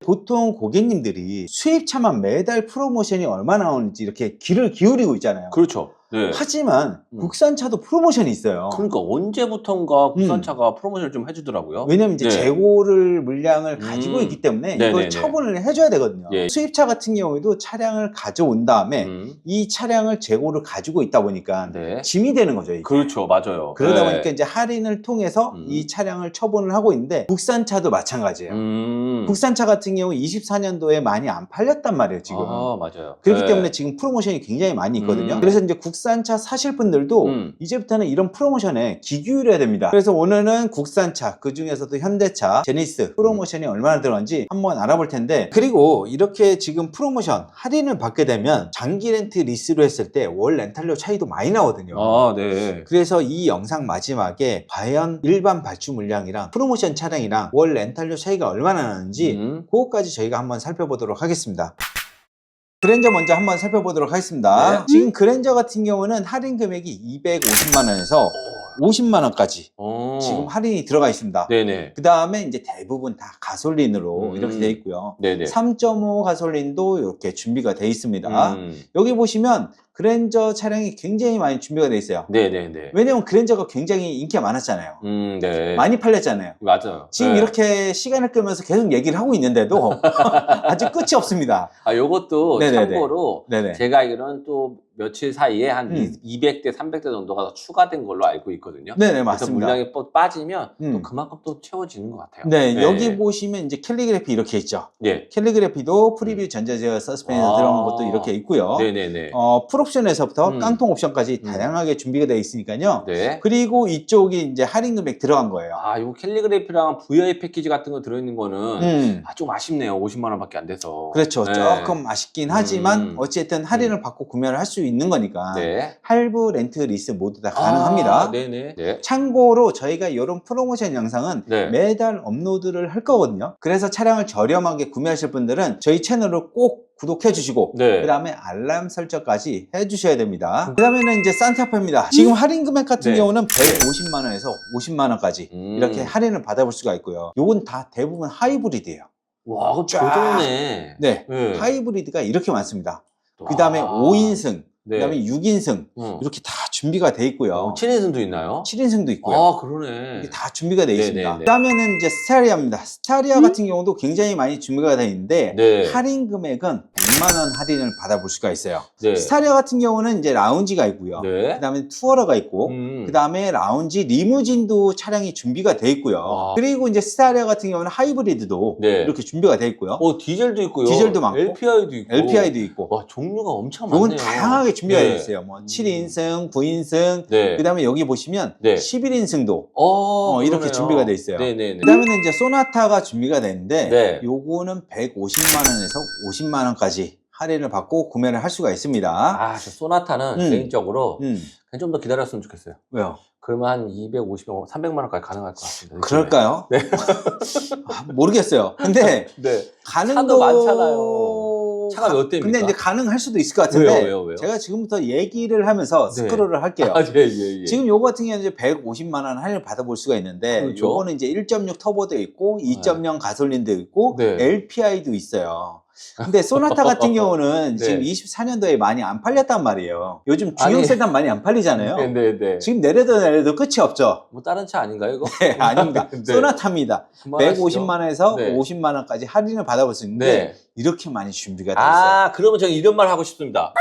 보통 고객님들이 수입차만 매달 프로모션이 얼마 나오는지 이렇게 귀를 기울이고 있잖아요. 그렇죠. 네. 하지만 국산차도 프로모션이 있어요. 그러니까 언제부턴가 국산차가 프로모션을 좀 해주더라고요. 왜냐면 이제 네. 재고를 물량을 가지고 있기 때문에 네네네. 이걸 처분을 해줘야 되거든요. 예. 수입차 같은 경우에도 차량을 가져온 다음에 이 차량을 재고를 가지고 있다 보니까 네. 짐이 되는 거죠. 이게. 그렇죠, 맞아요. 그러다 네. 보니까 이제 할인을 통해서 이 차량을 처분을 하고 있는데 국산차도 마찬가지예요. 국산차 같은 경우 24년도에 많이 안 팔렸단 말이에요, 지금. 아, 맞아요. 그렇기 네. 때문에 지금 프로모션이 굉장히 많이 있거든요. 그래서 이제 국산차 사실 분들도 이제부터는 이런 프로모션에 귀 기울여야 됩니다. 그래서 오늘은 국산차, 그 중에서도 현대차, 제니스 프로모션이 얼마나 들어간지 한번 알아볼 텐데, 그리고 이렇게 지금 프로모션 할인을 받게 되면 장기 렌트 리스로 했을 때 월 렌탈료 차이도 많이 나거든요. 아, 네. 그래서 이 영상 마지막에 과연 일반 발주 물량이랑 프로모션 차량이랑 월 렌탈료 차이가 얼마나 나는지 그것까지 저희가 한번 살펴보도록 하겠습니다. 그랜저 먼저 한번 살펴보도록 하겠습니다. 네. 지금 그랜저 같은 경우는 할인 금액이 250만원에서 50만원까지 지금 할인이 들어가 있습니다. 네네. 그 다음에 이제 대부분 다 가솔린으로 이렇게 되어 있고요. 네네. 3.5 가솔린도 이렇게 준비가 되어 있습니다. 여기 보시면 그랜저 차량이 굉장히 많이 준비가 되어 있어요. 네네네. 왜냐면 그랜저가 굉장히 인기가 많았잖아요. 네. 많이 팔렸잖아요. 맞아요. 지금 네. 이렇게 시간을 끌면서 계속 얘기를 하고 있는데도 아직 끝이 없습니다. 아, 요것도 네네네. 참고로 네네. 제가 알기로는 또 며칠 사이에 한 200대, 300대 정도가 더 추가된 걸로 알고 있거든요. 네네, 그래서 맞습니다. 물량이 또 빠지면 또 그만큼 또 채워지는 것 같아요. 네, 여기 보시면 이제 캘리그래피 이렇게 있죠. 네. 캘리그래피도 프리뷰 전자제어 서스펜션 들어간 것도 이렇게 있고요. 네네네. 풀옵션에서부터 깡통 옵션까지 다양하게 준비가 되어 있으니까요. 네. 그리고 이쪽이 이제 할인 금액 들어간 거예요. 아, 요 캘리그래피랑 VI 패키지 같은 거 들어있는 거는 좀 아쉽네요. 50만 원밖에 안 돼서. 그렇죠. 네. 조금 아쉽긴 하지만 어쨌든 할인을 받고 구매를 할 수 있는 거니까 네. 할부, 렌트, 리스 모두 다 가능합니다. 아, 네네. 네. 참고로 저희가 이런 프로모션 영상은 네. 매달 업로드를 할 거거든요. 그래서 차량을 저렴하게 구매하실 분들은 저희 채널을 꼭 구독해 주시고 네. 그 다음에 알람 설정까지 해 주셔야 됩니다. 그 다음에는 이제 산타페입니다. 지금 할인 금액 같은 네. 경우는 150만 원에서 50만 원까지 이렇게 할인을 받아볼 수가 있고요. 요건 다 대부분 하이브리드예요. 와, 그거 쫙. 좋네. 네. 네. 하이브리드가 이렇게 많습니다. 그 다음에 5인승, 네. 그 다음에 6인승 이렇게 다 준비가 돼 있고요. 7인승도 있나요? 7인승도 있고요. 아, 그러네. 이게 다 준비가 되어 있습니다. 네네네. 그 다음에는 이제 스타리아입니다. 스타리아 같은 경우도 굉장히 많이 준비가 되어 있는데 네. 할인 금액은 100만원 할인을 받아볼 수가 있어요. 네. 스타리아 같은 경우는 이제 라운지가 있고요. 네. 그 다음에 투어러가 있고 그 다음에 라운지 리무진도 차량이 준비가 되어 있고요. 그리고 이제 스타리아 같은 경우는 하이브리드도 네. 이렇게 준비가 되어 있고요. 디젤도 있고요. 디젤도 많고 LPI도 있고. LPI도 있고. 와, 종류가 엄청 이건 많네요. 다양하게 준비가 네. 되어 있어요. 뭐 7인승, 9인승, 네. 그 다음에 여기 보시면 네. 11인승도 이렇게 그러네요. 준비가 되어 있어요. 네네네. 그 다음에는 이제 소나타가 준비가 되는데 네. 요거는 150만원에서 50만원까지 할인을 받고 구매를 할 수가 있습니다. 아, 저 소나타는 개인적으로 그냥 좀 더 기다렸으면 좋겠어요. 왜요? 그러면 한 250만, 300만 원까지 가능할 것 같습니다. 그럴까요? 네. 모르겠어요. 근데 네. 가능도 차도 많잖아요. 차가 몇 대입니까? 근데 이제 가능할 수도 있을 것 같은데 왜요? 제가 지금부터 얘기를 하면서 스크롤을 할게요. 아, 예. 지금 요거 같은 경우는 이제 150만 원 할인을 받아볼 수가 있는데 그렇죠. 요거는 이제 1.6 터보도 있고 2.0 가솔린도 있고 네. LPI도 있어요. 근데 소나타 같은 경우는 네. 지금 24년도에 많이 안 팔렸단 말이에요. 요즘 중형 세단 많이 안 팔리잖아요. 네. 지금 내려도 끝이 없죠. 뭐 다른 차 아닌가요, 이거? 네, 아닙니다. 네. 소나타입니다. 그만하시죠. 150만원에서 네. 50만원까지 할인을 받아볼 수 있는데 네. 이렇게 많이 준비가 되어 있어요. 아, 그러면 저는 이런 말 하고 싶습니다.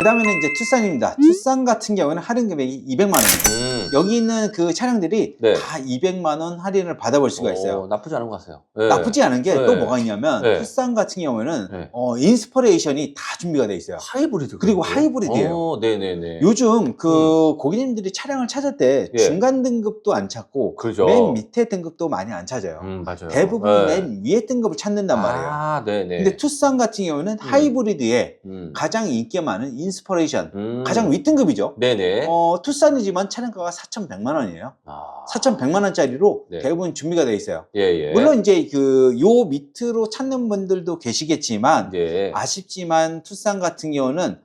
그 다음에는 이제 투싼입니다. 투싼 같은 경우는 할인 금액이 200만 원이에요. 여기 있는 그 차량들이 네. 다 200만 원 할인을 받아볼 수가 있어요. 나쁘지 않은 것 같아요. 네. 나쁘지 않은 게 또 네. 뭐가 있냐면 네. 투싼 같은 경우에는 네. 인스퍼레이션이 다 준비가 돼 있어요. 하이브리드. 그리고 하이브리드예요. 네네네. 요즘 그 고객님들이 차량을 찾을 때 예. 중간 등급도 안 찾고 그죠. 맨 밑에 등급도 많이 안 찾아요. 맞아요. 대부분 네. 맨 위에 등급을 찾는단 말이에요. 아, 네네. 근데 투싼 같은 경우는 하이브리드에 가장 인기가 많은 인스퍼레이션, 음. 가장 윗등급이죠. 네네. 투싼이지만 차량가가 4,100만 원이에요. 아. 4,100만 원짜리로 네. 대부분 준비가 돼 있어요. 예, 예. 물론 이제 요 밑으로 찾는 분들도 계시겠지만 예. 아쉽지만 투싼 같은 경우는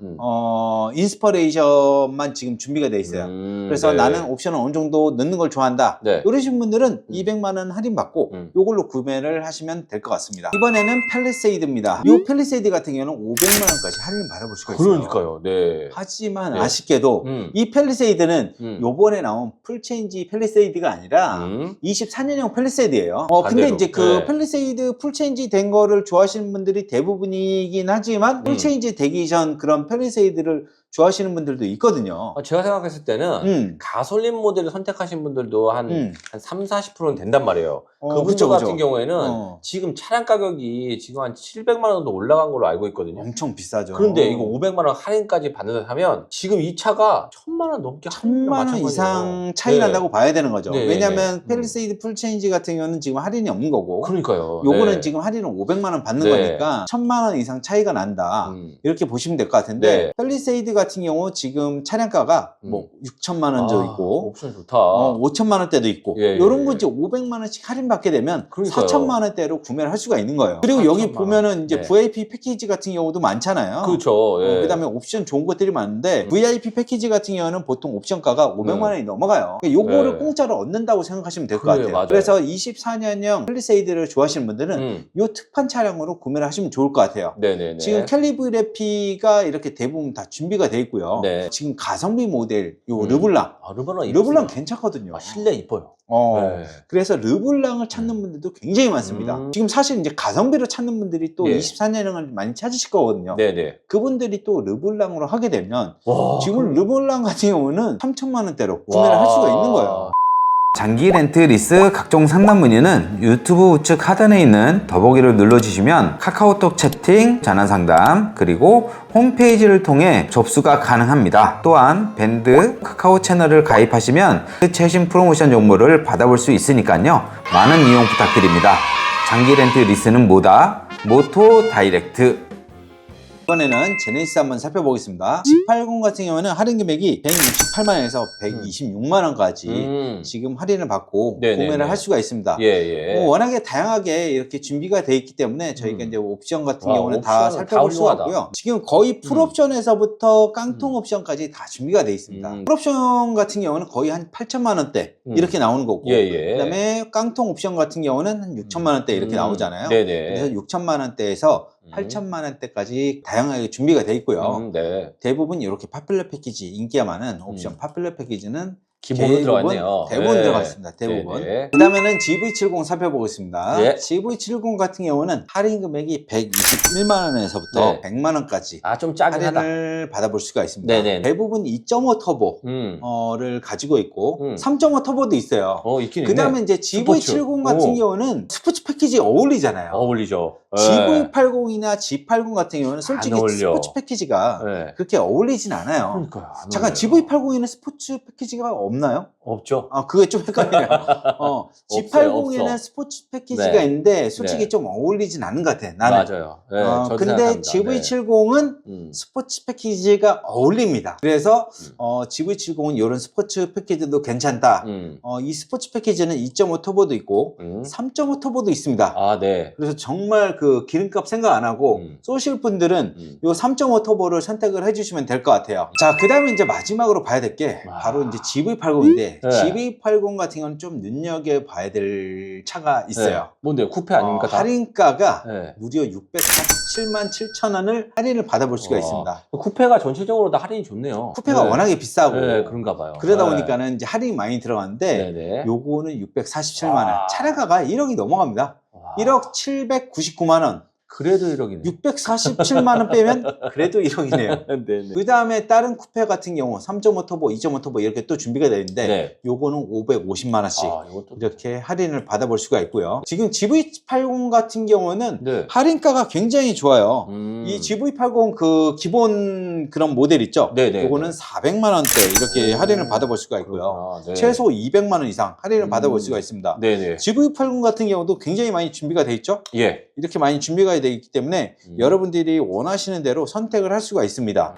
인스퍼레이션만 지금 준비가 돼 있어요. 그래서 네. 나는 옵션을 어느 정도 넣는 걸 좋아한다. 네. 이러신 분들은 200만 원 할인 받고 요걸로 구매를 하시면 될 것 같습니다. 이번에는 팰리세이드입니다. 요 팰리세이드 같은 경우는 500만 원까지 할인을 받아볼 수가 있어요. 그러니까요. 네. 하지만 네. 아쉽게도 이 팰리세이드는 요번에 나온 풀체인지 팰리세이드가 아니라 24년형 팰리세이드예요. 근데 반대로. 이제 그 네. 팰리세이드 풀체인지 된 거를 좋아하시는 분들이 대부분이긴 하지만 풀체인지 되기 전 그런 팰리세이드를 좋아하시는 분들도 있거든요. 제가 생각했을 때는 가솔린 모델을 선택하신 분들도 한 3, 40%는 된단 말이에요. 그분들 그쵸, 같은 그쵸. 경우에는 지금 차량 가격이 지금 한 700만 원 정도 올라간 걸로 알고 있거든요. 엄청 비싸죠. 그런데 이거 500만 원 할인까지 받는다 하면 지금 이 차가 1000만 원 넘게 1000만 원 이상 차이 네. 난다고 봐야 되는 거죠. 네, 왜냐하면 네. 팰리세이드 풀체인지 같은 경우는 지금 할인이 없는 거고 그러니까요. 요거는 네. 지금 할인은 500만 원 받는 네. 거니까 1000만 원 이상 차이가 난다. 이렇게 보시면 될 것 같은데 네. 팰리세이드 같은 경우 지금 차량가가 뭐 6천만 원도 있고 옵션 좋다. 5천만 원대도 있고 예, 이런 예, 거 예. 이제 500만 원씩 할인 받게 되면 그러니까요. 4천만 원대로 구매를 할 수가 있는 거예요. 그리고 여기 4천만 보면은 이제 네. VIP 패키지 같은 경우도 많잖아요. 그렇죠. 예. 그다음에 옵션 좋은 것들이 많은데 VIP 패키지 같은 경우는 보통 옵션가가 500만 원이 넘어가요. 요거를 네. 공짜로 얻는다고 생각하시면 될 것 그래요, 같아요. 맞아요. 그래서 24년형 팰리세이드를 좋아하시는 분들은 요 특판 차량으로 구매를 하시면 좋을 것 같아요. 네네네. 지금 캘리브레피가 이렇게 대부분 다 준비가 돼 있고요. 네. 지금 가성비 모델 요 르블랑 르블랑 르블랑 괜찮거든요. 실내 이뻐요. 네. 그래서 르블랑을 찾는 분들도 굉장히 많습니다. 지금 사실 이제 가성비로 찾는 분들이 또 예. 24년형을 많이 찾으실 거거든요. 네네. 그분들이 또 르블랑으로 하게 되면 와, 지금 르블랑 같은 경우는 3천만 원대로 구매를 할 수가 있는 거예요. 장기 렌트 리스 각종 상담 문의는 유튜브 우측 하단에 있는 더보기를 눌러주시면 카카오톡 채팅, 전화 상담, 그리고 홈페이지를 통해 접수가 가능합니다. 또한 밴드 카카오 채널을 가입하시면 최신 프로모션 정보를 받아볼 수 있으니까요. 많은 이용 부탁드립니다. 장기 렌트 리스는 뭐다? 모토 다이렉트. 이번에는 제네시스 한번 살펴보겠습니다. G80 같은 경우는 할인 금액이 168만 원에서 126만 원까지 지금 할인을 받고 네네네. 구매를 할 수가 있습니다. 예. 워낙에 다양하게 이렇게 준비가 되어 있기 때문에 저희가 이제 옵션 같은 와, 경우는 다 옵션은 살펴볼 다 수가 훌륭하다. 없고요. 지금 거의 풀옵션에서부터 깡통 옵션까지 다 준비가 되어 있습니다. 풀옵션 같은 경우는 거의 한 8천만 원대 이렇게 나오는 거고 예. 그다음에 깡통 옵션 같은 경우는 한 6천만 원대 이렇게 나오잖아요. 네네. 그래서 6천만 원대에서 8천만 원대까지 다양하게 준비가 돼 있고요. 네. 대부분 이렇게 파퓰러 패키지 인기가 많은 옵션 파퓰러 패키지는 기본으로 들어갔네요. 대부분 네. 들어갔습니다. 대부분. 네네. 그 다음에는 GV70 살펴보겠습니다. 네. GV70 같은 경우는 할인 금액이 121만 원에서부터 네. 100만 원까지 좀 짜긴 하다. 할인을 받아볼 수가 있습니다. 네네. 대부분 2.5 터보를 가지고 있고 3.5 터보도 있어요. 있긴 그 다음에 있네. 이제 GV70 같은 경우는 스포츠 패키지 어울리잖아요. 어울리죠. GV80이나 G80 같은 경우는 솔직히 안 어울려. 스포츠 패키지가 네. 그렇게 어울리진 않아요. 그러니까요. 안 잠깐 어울려요. GV80에는 스포츠 패키지가 없나요? 없죠. 그게 좀 헷갈리네요. G80에는 없어. 스포츠 패키지가 네. 있는데 솔직히 네. 좀 어울리진 않은 것 같아. 나는. 맞아요. 네, 저도 근데 생각합니다. GV70은 스포츠 패키지가 어울립니다. 그래서 GV70은 이런 스포츠 패키지도 괜찮다. 이 스포츠 패키지는 2.5 터보도 있고 3.5 터보도 있습니다. 네. 그래서 정말 그 기름값 생각 안 하고 쏘실 분들은 이 3.5 터보를 선택을 해주시면 될 것 같아요. 자, 그 다음에 이제 마지막으로 봐야 될 게 바로 이제 GV80인데 GV80 같은 경우는 좀 눈여겨봐야 될 차가 있어요. 네. 뭔데요? 쿠페 아닙니까? 다? 할인가가 네. 무려 647만 7천 원을 할인을 받아볼 수가 있습니다. 쿠페가 전체적으로 다 할인이 좋네요. 쿠페가 네. 워낙에 비싸고 네, 그런가 봐요. 그러다 네. 보니까는 이제 할인이 많이 들어갔는데 네네. 요거는 647만 원. 차량가가 1억이 넘어갑니다. 와. 1억 799만 원. 그래도 1억이네. 647만 원 빼면 그래도 1억이네요. 네네. 그 다음에 다른 쿠페 같은 경우 3.5 터보, 2.5 터보 이렇게 또 준비가 되어 있는데 네. 요거는 550만 원씩 이것도 이렇게 할인을 받아볼 수가 있고요. 지금 GV80 같은 경우는 네. 할인가가 굉장히 좋아요. 이 이 GV80 그 기본 그런 모델 있죠? 네네. 요거는 400만 원대 이렇게 할인을 받아볼 수가 있고요. 네. 최소 200만 원 이상 할인을 받아볼 수가 있습니다. 네네. GV80 같은 경우도 굉장히 많이 준비가 돼 있죠? 예. 이렇게 많이 준비가 되어 있기 때문에 여러분들이 원하시는 대로 선택을 할 수가 있습니다.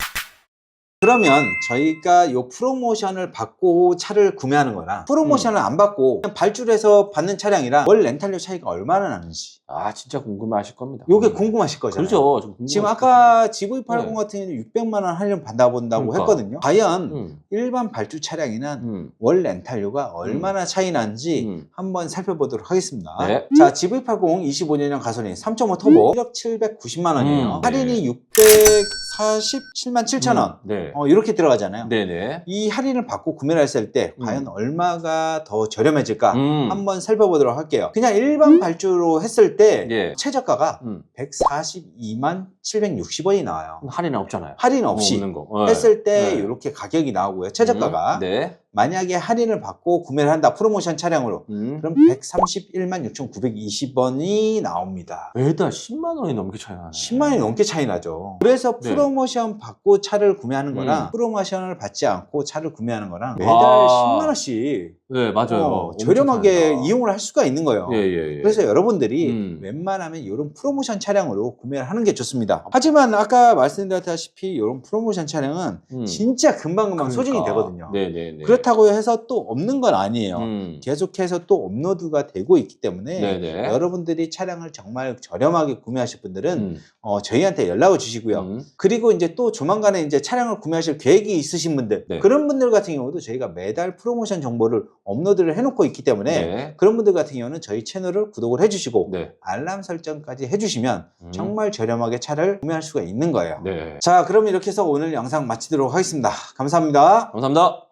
그러면 저희가 요 프로모션을 받고 차를 구매하는 거랑 프로모션을 안 받고 그냥 발주해서 받는 차량이랑 월 렌탈료 차이가 얼마나 나는지 아, 진짜 궁금해하실 겁니다. 요게 궁금하실 거잖아요. 그렇죠. 좀 궁금하실 지금 거죠. 아까 GV80 네. 같은 경우는 600만 원 할인 받아본다고 그러니까. 했거든요. 과연 일반 발주 차량이나 월 렌탈료가 얼마나 차이 나는지 한번 살펴보도록 하겠습니다. 네. 자, GV80 25년형 가솔린 3.5 터보 1억 790만 원이에요. 할인이 647만 7천 원. 네. 이렇게 들어가잖아요. 네네. 이 할인을 받고 구매를 했을 때 과연 얼마가 더 저렴해질까 한번 살펴보도록 할게요. 그냥 일반 발주로 했을 때 예. 최저가가 142만 760원이 나와요. 할인은 없잖아요. 할인 없이 없는 거. 했을 때 네. 이렇게 가격이 나오고요. 최저가가 네. 만약에 할인을 받고 구매를 한다 프로모션 차량으로 그럼 131만 6,920원이 나옵니다. 매달 10만 원이 넘게 차이 나네. 10만 원이 넘게 차이 나죠. 그래서 네. 프로모션 받고 차를 구매하는 거랑 프로모션을 받지 않고 차를 구매하는 거랑 매달 아. 10만 원씩 네, 맞아요. 저렴하게 이용을 할 수가 있는 거예요. 예, 예, 예. 그래서 여러분들이 웬만하면 이런 프로모션 차량으로 구매를 하는 게 좋습니다. 하지만 아까 말씀드렸다시피 이런 프로모션 차량은 진짜 금방금방 소진이 되거든요. 네네네. 그렇다고 해서 또 없는 건 아니에요. 계속해서 또 업로드가 되고 있기 때문에 네네. 여러분들이 차량을 정말 저렴하게 구매하실 분들은 저희한테 연락을 주시고요. 그리고 이제 또 조만간에 이제 차량을 구매하실 계획이 있으신 분들 네. 그런 분들 같은 경우도 저희가 매달 프로모션 정보를 업로드를 해놓고 있기 때문에 네. 그런 분들 같은 경우는 저희 채널을 구독을 해주시고 네. 알람 설정까지 해주시면 정말 저렴하게 차를 구매할 수가 있는 거예요. 네. 자, 그럼 이렇게 해서 오늘 영상 마치도록 하겠습니다. 감사합니다. 감사합니다.